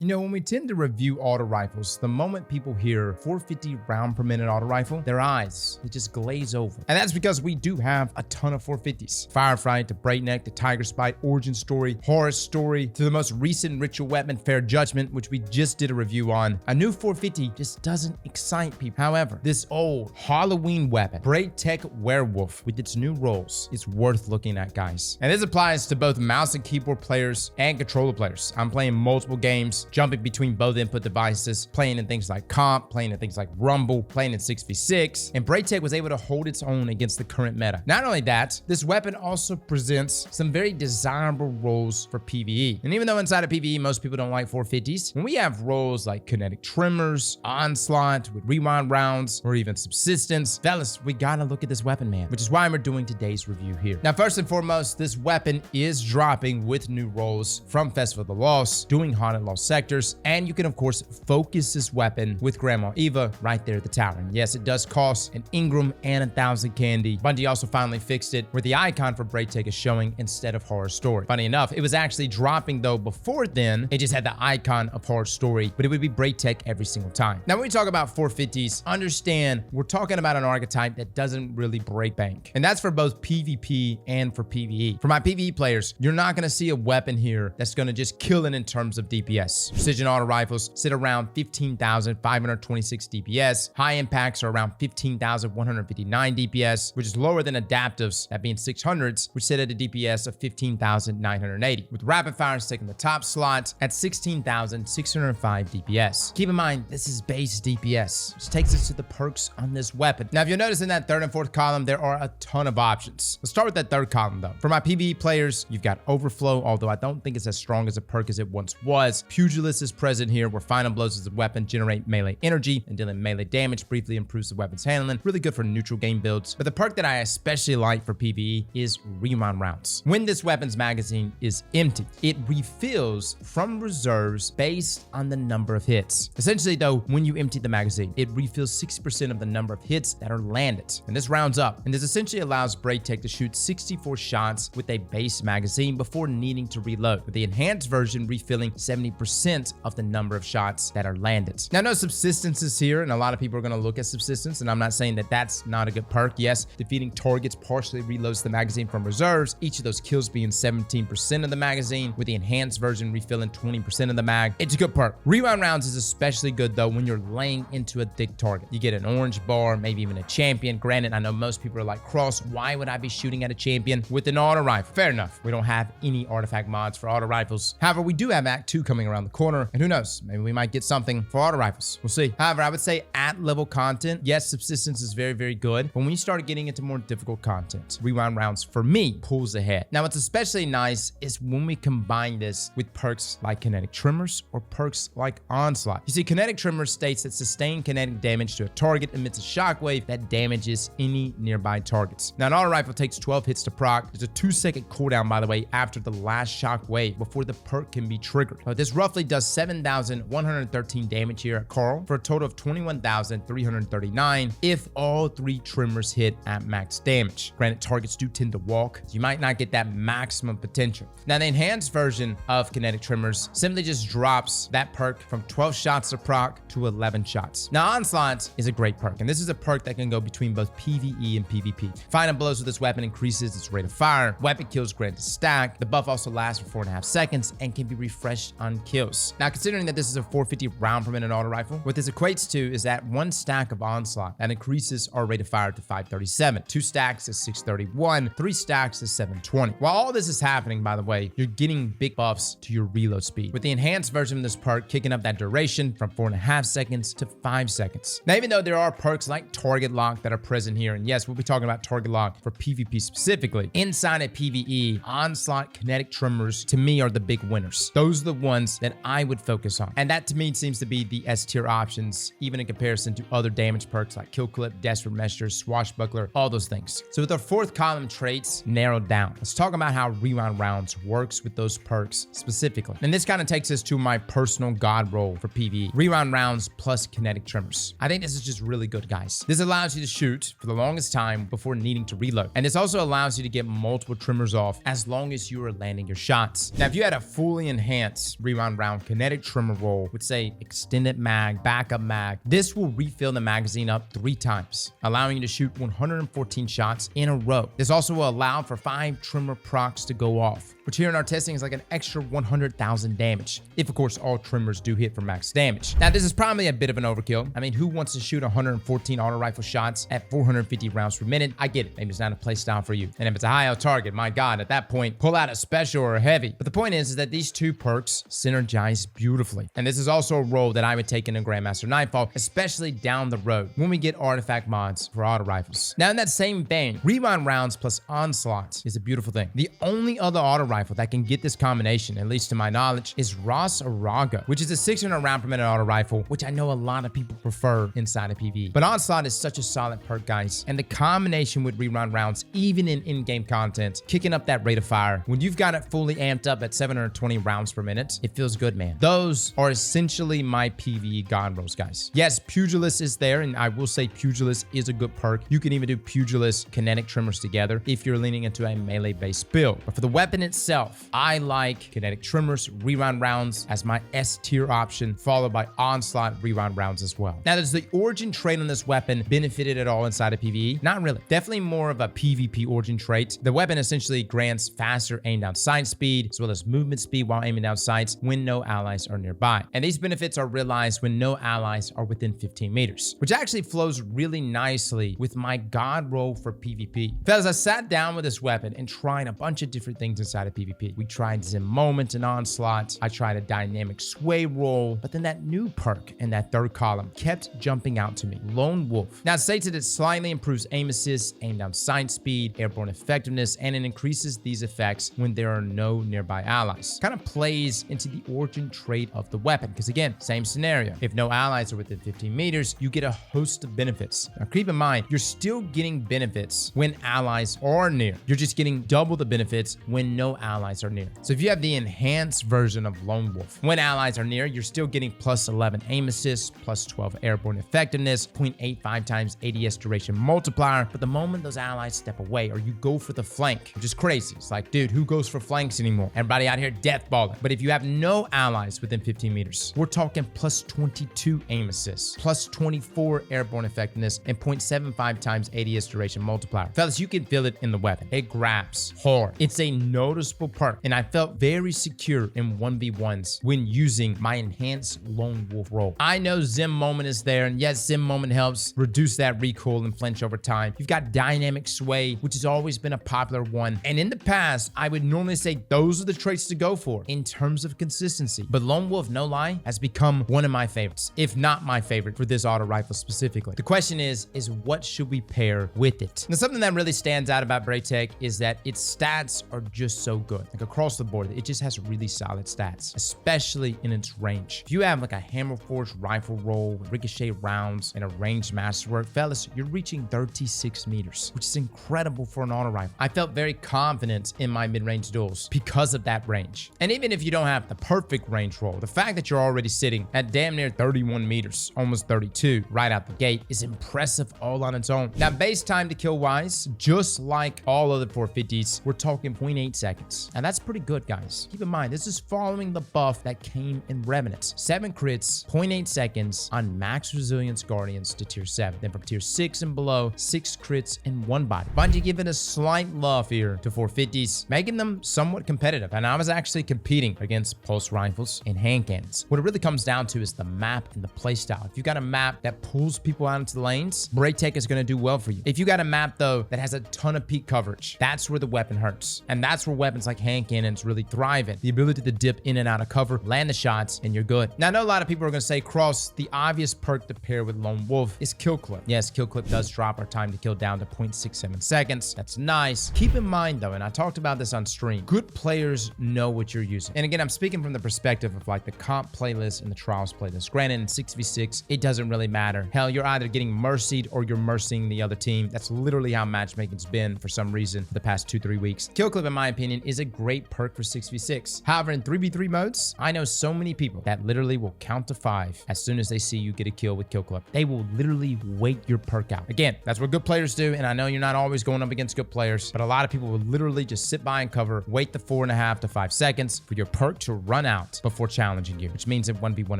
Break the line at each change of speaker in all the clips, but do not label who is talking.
You know, when we tend to review auto rifles, the moment people hear 450 round per minute auto rifle, their eyes, they just glaze over. And that's because we do have a ton of 450s. Firefight to Braytech to Tiger Spite, Origin Story, Horror Story, to the most recent ritual weapon, Fair Judgment, which we just did a review on. A new 450 just doesn't excite people. However, this old Halloween weapon, Braytech Werewolf, with its new rolls, is worth looking at, guys. And this applies to both mouse and keyboard players and controller players. I'm playing multiple games, jumping between both input devices, playing in things like comp, playing in things like Rumble, playing in 6v6, and Braytech was able to hold its own against the current meta. Not only that, this weapon also presents some very desirable roles for PvE. And even though inside of PvE, most people don't like 450s, when we have roles like Kinetic Tremors, Onslaught with rewind rounds, or even Subsistence, fellas, we gotta look at this weapon, man, which is why we're doing today's review here. Now, first and foremost, this weapon is dropping with new roles from Festival of the Lost, doing Haunted Lost Sectors, and you can of course focus this weapon with Grandma Eva right there at the tower. And yes, it does cost an Ingram and 1,000 candy. Bungie also finally fixed it where the icon for Braytech is showing instead of Horror Story. Funny enough, it was actually dropping though before then. It just had the icon of Horror Story, but it would be Braytech every single time. Now, when we talk about 450s, understand we're talking about an archetype that doesn't really break bank. And that's for both PvP and for PvE. For my PvE players, you're not gonna see a weapon here that's gonna just kill it in terms of DPS. Precision auto rifles sit around 15,526 DPS. High impacts are around 15,159 DPS, which is lower than adaptives, that being 600s, which sit at a DPS of 15,980. With rapid fires taking the top slot at 16,605 DPS. Keep in mind, this is base DPS, which takes us to the perks on this weapon. Now, if you'll notice in that third and fourth column, there are a ton of options. Let's start with that third column though. For my PvE players, you've got Overflow, although I don't think it's as strong as a perk as it once was. Pugilist is present here, where final blows as a weapon generate melee energy and dealing melee damage briefly improves the weapon's handling. Really good for neutral game builds. But the perk that I especially like for PvE is rewind rounds. When this weapon's magazine is empty, it refills from reserves based on the number of hits. Essentially though, when you empty the magazine, it refills 60% of the number of hits that are landed. And this rounds up. And this essentially allows Braytech to shoot 64 shots with a base magazine before needing to reload, with the enhanced version refilling 70% of the number of shots that are landed. Now, no Subsistence is here, and a lot of people are going to look at Subsistence, and I'm not saying that that's not a good perk. Yes, defeating targets partially reloads the magazine from reserves, each of those kills being 17% of the magazine, with the enhanced version refilling 20% of the mag. It's a good perk. Rewind rounds is especially good though when you're laying into a thick target. You get an orange bar, maybe even a champion. Granted, I know most people are like, Cross, why would I be shooting at a champion with an auto rifle? Fair enough. We don't have any artifact mods for auto rifles. However, we do have Act 2 coming around the corner, and who knows, maybe we might get something for auto rifles. We'll see. However, I would say at level content, yes, Subsistence is very, very good, but when you start getting into more difficult content, rewind rounds for me pulls ahead. Now, what's especially nice is when we combine this with perks like Kinetic Tremors or perks like Onslaught. You see, Kinetic Tremors states that sustained kinetic damage to a target emits a shockwave that damages any nearby targets. Now, an auto rifle takes 12 hits to proc. There's a 2-second cooldown, by the way, after the last shockwave before the perk can be triggered. So this roughly does 7,113 damage here at Carl for a total of 21,339 if all 3 tremors hit at max damage. Granted, targets do tend to walk, so you might not get that maximum potential. Now, the enhanced version of Kinetic Tremors simply just drops that perk from 12 shots to proc to 11 shots. Now, Onslaught is a great perk, and this is a perk that can go between both PvE and PvP. Final blows with this weapon increases its rate of fire. Weapon kills grant a stack. The buff also lasts for 4.5 seconds and can be refreshed on kills. Now, considering that this is a 450 round per minute auto rifle, what this equates to is that 1 stack of Onslaught that increases our rate of fire to 537, 2 stacks is 631, 3 stacks is 720. While all this is happening, by the way, you're getting big buffs to your reload speed, with the enhanced version of this perk kicking up that duration from 4.5 seconds to 5 seconds. Now, even though there are perks like Target Lock that are present here, and yes, we'll be talking about Target Lock for PvP specifically, inside of PvE, Onslaught, Kinetic Tremors, to me, are the big winners. Those are the ones that I would focus on. And that to me seems to be the S tier options, even in comparison to other damage perks like Kill Clip, Desperate Measure, Swashbuckler, all those things. So with our fourth column traits narrowed down, let's talk about how rewind rounds works with those perks specifically. And this kind of takes us to my personal God roll for PvE. Rewind rounds plus Kinetic Tremors. I think this is just really good, guys. This allows you to shoot for the longest time before needing to reload. And this also allows you to get multiple tremors off as long as you are landing your shots. Now, if you had a fully enhanced rewind round round kinetic tremor roll with, say, extended mag, backup mag. This will refill the magazine up 3 times, allowing you to shoot 114 shots in a row. This also will allow for 5 tremor procs to go off, which here in our testing is like an extra 100,000 damage, if of course all tremors do hit for max damage. Now this is probably a bit of an overkill. I mean, who wants to shoot 114 auto rifle shots at 450 rounds per minute? I get it, maybe it's not a play style for you. And if it's a high out target, my god, at that point, pull out a special or a heavy. But the point is that these 2 perks synergize beautifully. And this is also a role that I would take into Grandmaster Nightfall, especially down the road when we get artifact mods for auto rifles. Now in that same vein, rewind rounds plus Onslaught is a beautiful thing. The only other auto rifle that can get this combination, at least to my knowledge, is Ross Arago, which is a 600 round per minute auto rifle, which I know a lot of people prefer inside of PvE. But Onslaught is such a solid perk, guys, and the combination with rewind rounds, even in in-game content, kicking up that rate of fire. When you've got it fully amped up at 720 rounds per minute, it feels good, man. Those are essentially my PvE God Rolls, guys. Yes, Pugilist is there, and I will say Pugilist is a good perk. You can even do Pugilist Kinetic Tremors together if you're leaning into a melee-based build. But for the weapon itself, I like Kinetic Tremors, rewind rounds as my S tier option, followed by Onslaught rewind rounds as well. Now, does the origin trait on this weapon benefited at all inside of PvE? Not really. Definitely more of a PvP origin trait. The weapon essentially grants faster aim down sight speed, as well as movement speed while aiming down sights when no allies are nearby. And these benefits are realized when no allies are within 15 meters, which actually flows really nicely with my God roll for PvP. Fellas, I sat down with this weapon and tried a bunch of different things inside of PvP. We tried Zim Moment and Onslaught. I tried a dynamic sway roll, but then that new perk in that 3rd column kept jumping out to me, Lone Wolf. Now it states that it slightly improves aim assist, aim down sight speed, airborne effectiveness, and it increases these effects when there are no nearby allies. Kind of plays into the origin trait of the weapon, because again, same scenario. If no allies are within 15 meters, you get a host of benefits. Now keep in mind, you're still getting benefits when allies are near. You're just getting double the benefits when no allies are near. So if you have the enhanced version of Lone Wolf, when allies are near, you're still getting plus 11 aim assist, plus 12 airborne effectiveness, 0.85 times ADS duration multiplier. But the moment those allies step away or you go for the flank, which is crazy. It's like, dude, who goes for flanks anymore? Everybody out here deathballing. But if you have no allies within 15 meters, we're talking plus 22 aim assist, plus 24 airborne effectiveness, and 0.75 times ADS duration multiplier. Fellas, you can feel it in the weapon. It grabs hard. It's a noticeable perk, and I felt very secure in 1v1s when using my enhanced Lone Wolf roll. I know Zim Moment is there, and yes, Zim Moment helps reduce that recoil and flinch over time. You've got dynamic sway, which has always been a popular one, and in the past, I would normally say those are the traits to go for in terms of consistency. But Lone Wolf, no lie, has become one of my favorites, if not my favorite for this auto rifle specifically. The question is what should we pair with it? Now, something that really stands out about Braytech is that its stats are just so good. Like across the board, it just has really solid stats, especially in its range. If you have like a hammer forged rifle roll with ricochet rounds and a ranged masterwork, fellas, you're reaching 36 meters, which is incredible for an auto rifle. I felt very confident in my mid-range duels because of that range. And even if you don't have the perfect range roll, the fact that you're already sitting at damn near 31 meters, almost 32 right out the gate, is impressive all on its own. Now, base time to kill wise, just like all other 450s, we're talking 0.8 seconds. And that's pretty good, guys. Keep in mind, this is following the buff that came in Revenant. 7 crits, 0.8 seconds on max resilience guardians to tier 7. Then from tier 6 and below, 6 crits and 1 body. Bungie giving a slight love here to 450s, making them somewhat competitive. And I was actually competing against pulse rifles and hand cannons. What it really comes down to is the map and the playstyle. If you got a map that pulls people out into the lanes, Braytech is going to do well for you. If you got a map though that has a ton of peak coverage, that's where the weapon hurts. And that's where weapons like hand cannons really thrive in. The ability to dip in and out of cover, land the shots, and you're good. Now, I know a lot of people are going to say, Cross, the obvious perk to pair with Lone Wolf is kill clip. Yes, kill clip does drop our time to kill down to 0.67 seconds. That's nice. Keep in mind though, and I talked about this on stream, good players know what you're using. And again, I'm speaking from the perspective of like the comp playlist and the trials playlist. Granted, in 6v6, it doesn't really matter. Hell, you're either getting mercied or you're mercying the other team. That's literally how matchmaking's been for some reason for the past 2-3 weeks. Kill clip, in my opinion, is a great perk for 6v6. However, in 3v3 modes, I know so many people that literally will count to 5 as soon as they see you get a kill with kill clip. They will literally wait your perk out. Again, that's what good players do, and I know you're not always going up against good players, but a lot of people will literally just sit by and cover, wait the 4.5 to 5 seconds for your perk to run out, out before challenging you, which means in 1v1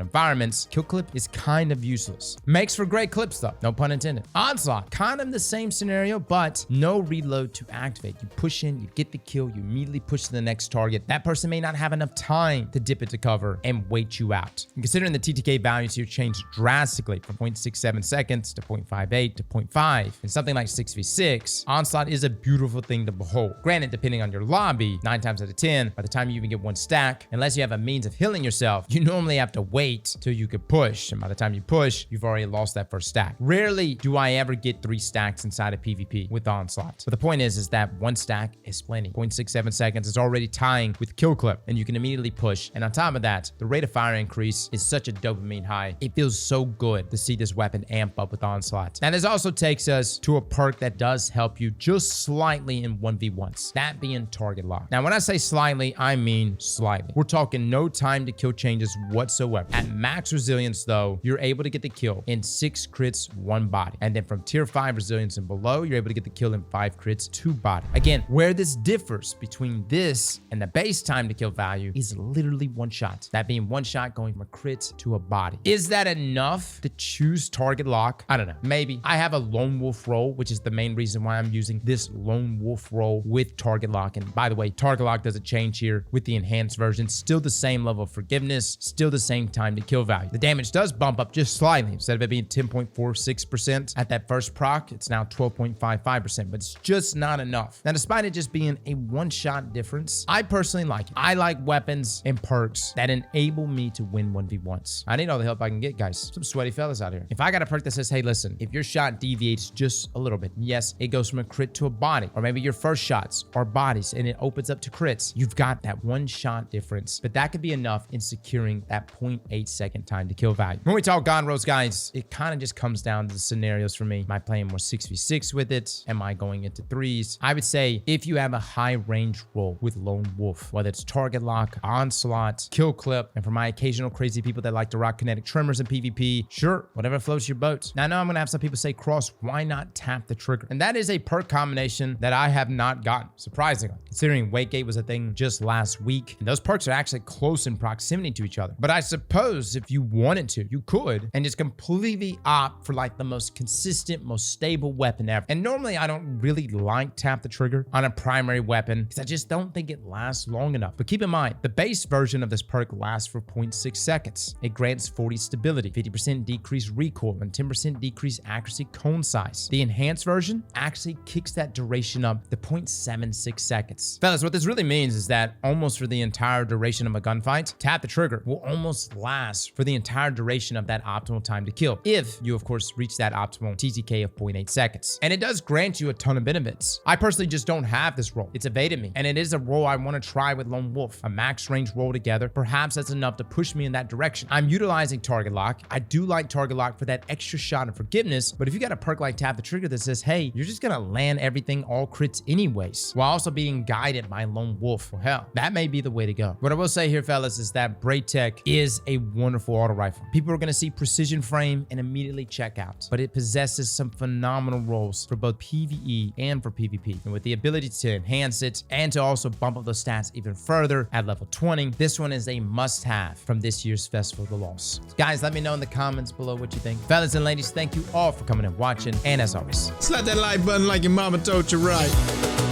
environments, kill clip is kind of useless. Makes for great clips though, no pun intended. Onslaught, kind of the same scenario, but no reload to activate. You push in, you get the kill, you immediately push to the next target. That person may not have enough time to dip into cover and wait you out. And considering the TTK values here changed drastically from 0.67 seconds to 0.58 to 0.5 and something like 6v6, Onslaught is a beautiful thing to behold. Granted, depending on your lobby, 9 times out of 10, by the time you even get one stack, unless you have a means of healing yourself, you normally have to wait till you could push. And by the time you push, you've already lost that first stack. Rarely do I ever get 3 stacks inside of PvP with Onslaught. But the point is that 1 stack is plenty. 0.67 seconds is already tying with kill clip, and you can immediately push. And on top of that, the rate of fire increase is such a dopamine high. It feels so good to see this weapon amp up with Onslaught. Now, this also takes us to a perk that does help you just slightly in 1v1s, that being target lock. Now, when I say slightly, I mean slightly. We're talking no time to kill changes whatsoever. At max resilience, though, you're able to get the kill in 6 crits, 1 body. And then from tier 5 resilience and below, you're able to get the kill in 5 crits, 2 body. Again, where this differs between this and the base time to kill value is literally 1 shot. That being 1 shot going from a crit to a body. Is that enough to choose target lock? I don't know. Maybe. I have a lone wolf roll, which is the main reason why I'm using this lone wolf roll with target lock. And by the way, target lock doesn't change here with the enhanced version. Still the same level of forgiveness, still the same time to kill value. The damage does bump up just slightly. Instead of it being 10.46% at that first proc, it's now 12.55%, but it's just not enough. Now, despite it just being a 1-shot difference, I personally like it. I like weapons and perks that enable me to win 1v1s. I need all the help I can get, guys. Some sweaty fellas out here. If I got a perk that says, hey, listen, if your shot deviates just a little bit, yes, it goes from a crit to a body, or maybe your first shots are bodies and it opens up to crits, you've got that 1-shot difference, but that could be enough in securing that 0.8 second time to kill value. When we talk God Rolls, guys, it kind of just comes down to the scenarios for me. Am I playing more 6v6 with it? Am I going into 3s? I would say if you have a high range roll with Lone Wolf, whether it's target lock, onslaught, kill clip, and for my occasional crazy people that like to rock kinetic tremors in PvP, sure, whatever floats your boat. Now, I know I'm gonna have some people say, Cross, why not tap the trigger? And that is a perk combination that I have not gotten, surprisingly, considering Wakegate was a thing just last week. And those perks are actually close in proximity to each other. But I suppose if you wanted to, you could, and just completely opt for like the most consistent, most stable weapon ever. And normally I don't really like tap the trigger on a primary weapon because I just don't think it lasts long enough. But keep in mind, the base version of this perk lasts for 0.6 seconds. It grants 40 stability, 50% decreased recoil, and 10% decreased accuracy cone size. The enhanced version actually kicks that duration up to 0.76 seconds. Fellas, what this really means is that almost for the entire duration of a gunfight, tap the trigger will almost last for the entire duration of that optimal time to kill, if you, of course, reach that optimal TTK of 0.8 seconds. And it does grant you a ton of benefits. I personally just don't have this roll. It's evaded me, and it is a roll I want to try with Lone Wolf. A max range roll together, perhaps that's enough to push me in that direction. I'm utilizing target lock. I do like target lock for that extra shot of forgiveness, but if you got a perk like tap the trigger that says, hey, you're just gonna land everything all crits anyways, while also being guided by Lone Wolf, well, hell, that may be the way to go. What I will say here, fellas, is that Braytech is a wonderful auto rifle. People are gonna see precision frame and immediately check out, but it possesses some phenomenal rolls for both PvE and for PvP. And with the ability to enhance it and to also bump up those stats even further at level 20, this one is a must-have from this year's Festival of the Lost. Guys, let me know in the comments below what you think. Fellas and ladies, thank you all for coming and watching, and as always,
slap that like button like your mama told you right.